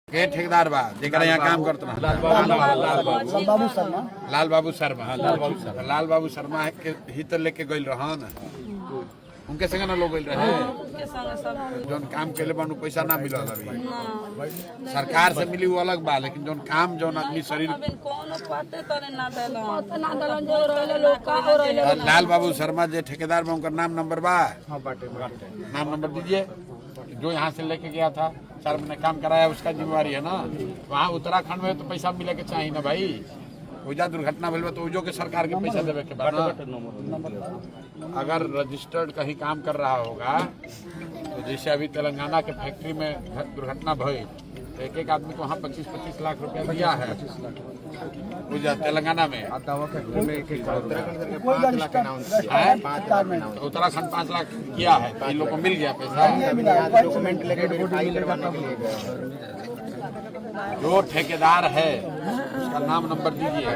के ठेकेदार बा जेकरा यहाँ काम करता लाल बाबू शर्मा लाल बाबू शर्मा के ही तो लेके गइल रहन उनके संग ना लोग गइल रहे जोन काम के लिए बानू पैसा ना मिलल अभी सरकार से मिली वो अलग बा लेकिन जोन काम जोन आदमी शरीर लाल बाबू शर्मा जे ठेकेदार में उनका नाम नंबर बा नाम नंबर दीजिए जो यहाँ से लेके गया था 4 महीने काम कराया उसका जिम्मेवारी है ना। वहाँ उत्तराखंड में तो पैसा मिले के चाहिए ना भाई। वजह दुर्घटना भइल तो उजो के सरकार के पैसा देवे के बाद अगर रजिस्टर्ड कहीं काम कर रहा होगा तो जैसे अभी तेलंगाना के फैक्ट्री में दुर्घटना भई तो एक आदमी को वहाँ 25-25 लाख रुपया दिया है तेलंगाना में। उत्तराखंड 5 लाख किया है तो इन लोग को मिल गया पैसा। जो ठेकेदार है उसका नाम नंबर दीजिए।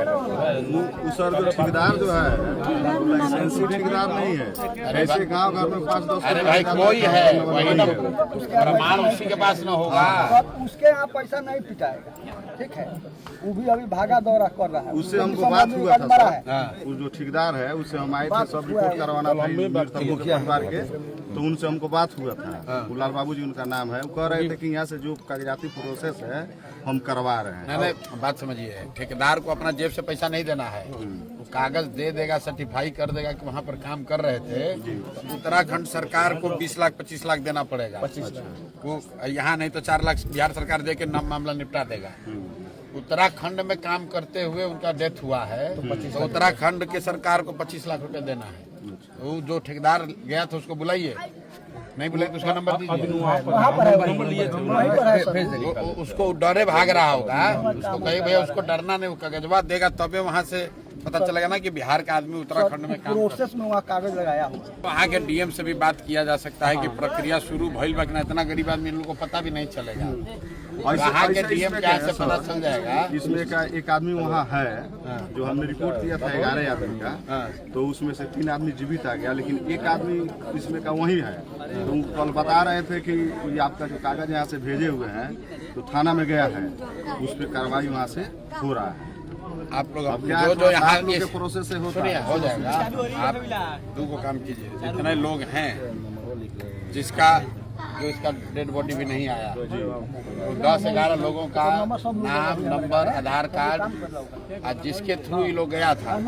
सर जो ठेकेदार जो है लाइसेंसी ठेकेदार नहीं है। ऐसे गाँव में 5-10 अरे भाई कोई है वही ना प्रमाण उसी के पास न होगा। उसके यहाँ पैसा नहीं पिटाएगा ठीक है। वो भी अभी भागा दौरा कर रहा है। उससे हमको बात हुआ था सर। वो जो ठेकेदार है उससे हम आए थे सब रिपोर्ट करवाना था परिवार के तो उनसे हमको बात हुआ था। लाल बाबू जी उनका नाम है। वो कह रहे थे कि यहाँ से जो कागजाती प्रोसेस है हम करवा रहे हैं। नहीं बात समझिए ठेकेदार को अपना जेब से पैसा नहीं देना है। वो कागज दे देगा सर्टिफाई कर देगा कि वहाँ पर काम कर रहे थे तो उत्तराखंड सरकार को 20 लाख 25 लाख देना पड़ेगा। वो यहाँ नहीं तो 4 लाख बिहार सरकार दे के मामला निपटा देगा। उत्तराखंड में काम करते हुए उनका डेथ हुआ है तो उत्तराखंड के सरकार को 25 लाख रुपए देना है। वो जो ठेकेदार गया था उसको बुलाइए नहीं बुलाइए तो उसका नंबर दीजिए। उसको डरे भाग रहा होगा उसको कहे भैया उसको डरना नहीं। वो कागजवा देगा तबे वहाँ से पता चलेगा ना कि बिहार का आदमी उत्तराखंड में काम प्रोसेस में वहाँ कागज लगाया हुआ। वहाँ के डीएम से भी बात किया जा सकता है कि प्रक्रिया शुरू भइल बा कि इतना गरीब आदमी इन लोग को पता भी नहीं चलेगा। वहाँ के डीएम क्या से पता चल जाएगा। इसमें का एक आदमी वहाँ है जो हमने रिपोर्ट किया था 11 आदमी का तो उसमें से 3 आदमी जीवित आ गया लेकिन एक आदमी इसमें का वही है। तो कल बता रहे थे कि आपका जो कागज यहाँ से भेजे हुए हैं तो थाना में गया है उस पर कार्रवाई वहाँ से हो रहा है। आप लोग जो यहाँ के प्रोसेस से हो जाएगा। आप 2 को काम कीजिए जितने लोग हैं जिसका जो इसका डेड बॉडी भी नहीं आया तो 10-11 लोगों का नाम नंबर आधार कार्ड और जिसके थ्रू ये लोग गया था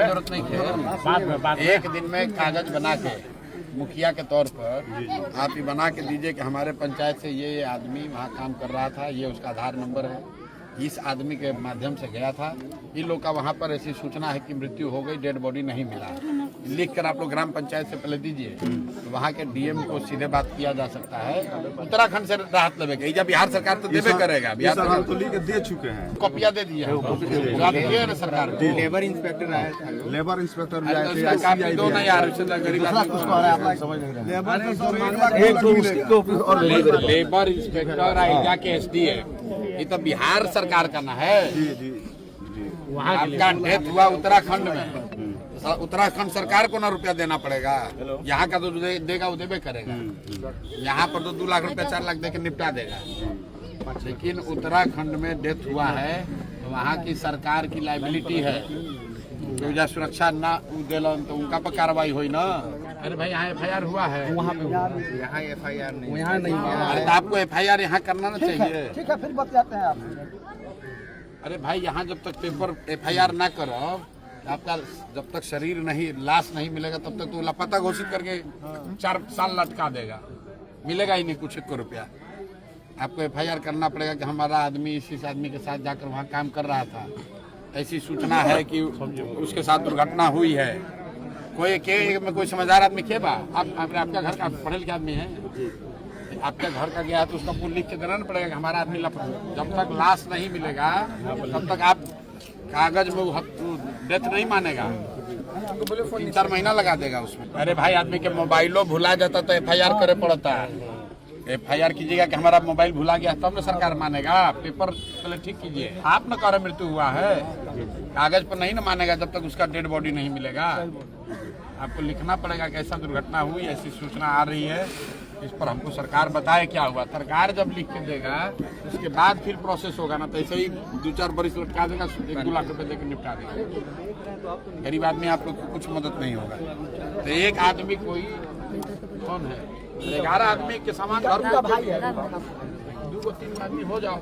जरूरत नहीं है। एक दिन में कागज बना के मुखिया के तौर पर आप ये बना के दीजिए कि हमारे पंचायत से ये आदमी वहाँ काम कर रहा था ये उसका आधार नंबर है इस आदमी के माध्यम से गया था। इन लोग का वहाँ पर ऐसी सूचना है कि मृत्यु हो गई डेड बॉडी नहीं मिला। लिख कर आप लोग ग्राम पंचायत से पहले दीजिए तो वहाँ के डीएम को सीधे बात किया जा सकता है। उत्तराखंड से राहत लेवे जब बिहार सरकार तो देवे करेगा। बिहार सरकार तो लेके दे चुके हैं कॉपिया दे दिया सरकार। लेबर इंस्पेक्टर आए लेबर इंस्पेक्टर दो ना यार गरीब लेबर इंस्पेक्टर आएगा के एसडीएम ये तो बिहार सरकार का ना है। वहाँ आपका डेथ हुआ उत्तराखंड में उत्तराखंड सरकार को ना रुपया देना पड़ेगा। यहाँ का तो देगा वो देवे करेगा। यहाँ पर तो 2 लाख रुपया 4 लाख दे के निपटा देगा। लेकिन उत्तराखंड में डेथ हुआ है तो वहाँ की सरकार की लाइबिलिटी है जो सुरक्षा ना दिलन तो उनका पर कार्रवाई हुई ना। अरे भाई यहाँ FIR हुआ है वहाँ पे यहाँ FIR नहीं यहाँ नहीं। अरे तो आपको FIR यहाँ करना ना चाहिए। ठीक है फिर बताते हैं आप। अरे भाई यहाँ जब तक पेपर FIR ना करो आपका जब तक शरीर नहीं लाश नहीं मिलेगा तब तक तो लापता घोषित करके 4 साल लटका देगा। मिलेगा ही नहीं कुछ 1 रुपया। आपको FIR करना पड़ेगा कि हमारा आदमी इस आदमी के साथ जाकर वहाँ काम कर रहा था ऐसी सूचना है कि उसके साथ दुर्घटना हुई है। कोई समझदार आदमी के बा आपका घर का पढ़े लिखे आदमी है आपके घर का गया तो उसका पूरा लिख के देना पड़ेगा कि हमारा आदमी जब तक लाश नहीं मिलेगा तब तक आप कागज में डेथ नहीं मानेगा। 3-4 महीना लगा देगा उसमें। अरे भाई आदमी के मोबाइलों भुला जाता तो FIR करे पड़ता है। FIR कीजिएगा कि हमारा मोबाइल भुला गया तब ना सरकार मानेगा। पेपर पहले ठीक कीजिए। आप न कह रहे मृत्यु हुआ है कागज पर नहीं ना मानेगा जब तक उसका डेड बॉडी नहीं मिलेगा। आपको लिखना पड़ेगा कि ऐसा दुर्घटना हुई ऐसी सूचना आ रही है इस पर हमको सरकार बताए क्या हुआ। सरकार जब लिख के देगा उसके बाद फिर प्रोसेस होगा ना, तो ऐसे ही 2-4 बरिस लटका देगा, 1-2 लाख रुपए देकर निपटा देगा। गरीब आदमी आप लोग को कुछ मदद नहीं होगा। तो एक आदमी कोई कौन है, 11 आदमी के समान घर उनका भाई है। 2-3 आदमी हो जाओ,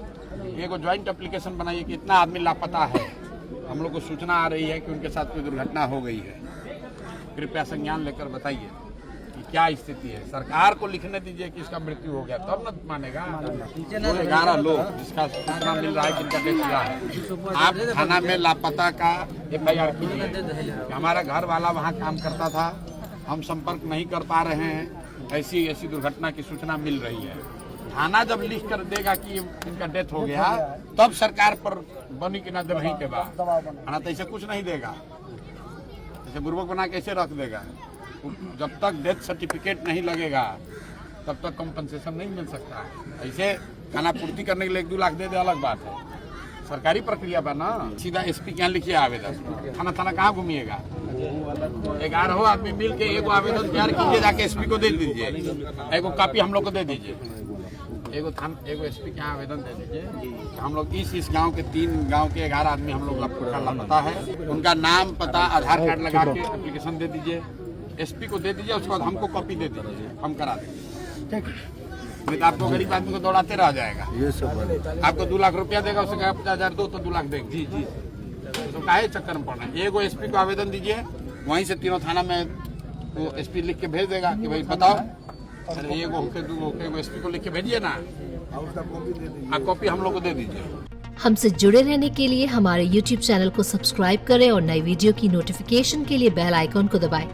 एगो ज्वाइंट एप्लीकेशन बनाइए कि इतना आदमी लापता है, हम लोग को सूचना आ रही है कि उनके साथ कोई दुर्घटना हो गई है, कृपया संज्ञान लेकर बताइए कि क्या स्थिति है। सरकार को लिखने दीजिए कि इसका मृत्यु हो गया, तब न मानेगा। 11 लोग जिसका सूचना मिल रहा है जिनका डेथ हुआ है, आप थाना में लापता का FIR कीजिए। हमारा घर वाला वहाँ काम करता था, हम संपर्क नहीं कर पा रहे हैं, ऐसी ऐसी दुर्घटना की सूचना मिल रही है। थाना जब लिख कर देगा कि इनका डेथ हो गया, तब सरकार पर बनी कि ना दे वहीं के बाद, खाना तो ऐसे कुछ नहीं देगा, ऐसे बुर्बक बना के ऐसे रख देगा। जब तक डेथ सर्टिफिकेट नहीं लगेगा तब तक कंपनसेशन नहीं मिल सकता। ऐसे खाना पूर्ति करने के लिए 1-2 लाख दे दे अलग बात है, सरकारी प्रक्रिया बा ना। सीधा SP के यहाँ लिखिए आवेदन, थाना थाना कहाँ घूमिएगा। 11 आदमी मिल के एगो आवेदन तैयार कीजिए, जाके SP को दे दीजिए, एगो कॉपी हम लोग को दे दीजिए, एगो SP के यहाँ आवेदन दे दीजिए। हम लोग इस गांव के 3 गांव के 11 आदमी हम लोग लापता है, उनका नाम पता आधार कार्ड लगा के एप्लीकेशन दे दीजिए, SP को दे दीजिए, उसके बाद हमको कॉपी दे दीजिए, हम करा देंगे। नहीं तो आपको गरीब आदमी को दौड़ाते रह जाएगा। आपको 2 लाख रुपया देगा, उससे कहा 50,000 दो तो 2 लाख देंगे। जी जी, तो काहे चक्कर में पड़ना है। एगो SP को आवेदन दीजिए, वहीं से 3 थाना में वो SP लिख के भेज देगा कि भाई बताओ, अरे एगो होके 2 होके एगो SP को लिख के भेजिए ना, आप कॉपी हम लोग को दे दीजिए। हमसे जुड़े रहने के लिए हमारे YouTube चैनल को सब्सक्राइब करें और नई वीडियो की नोटिफिकेशन के लिए बेल आइकॉन को दबाएं।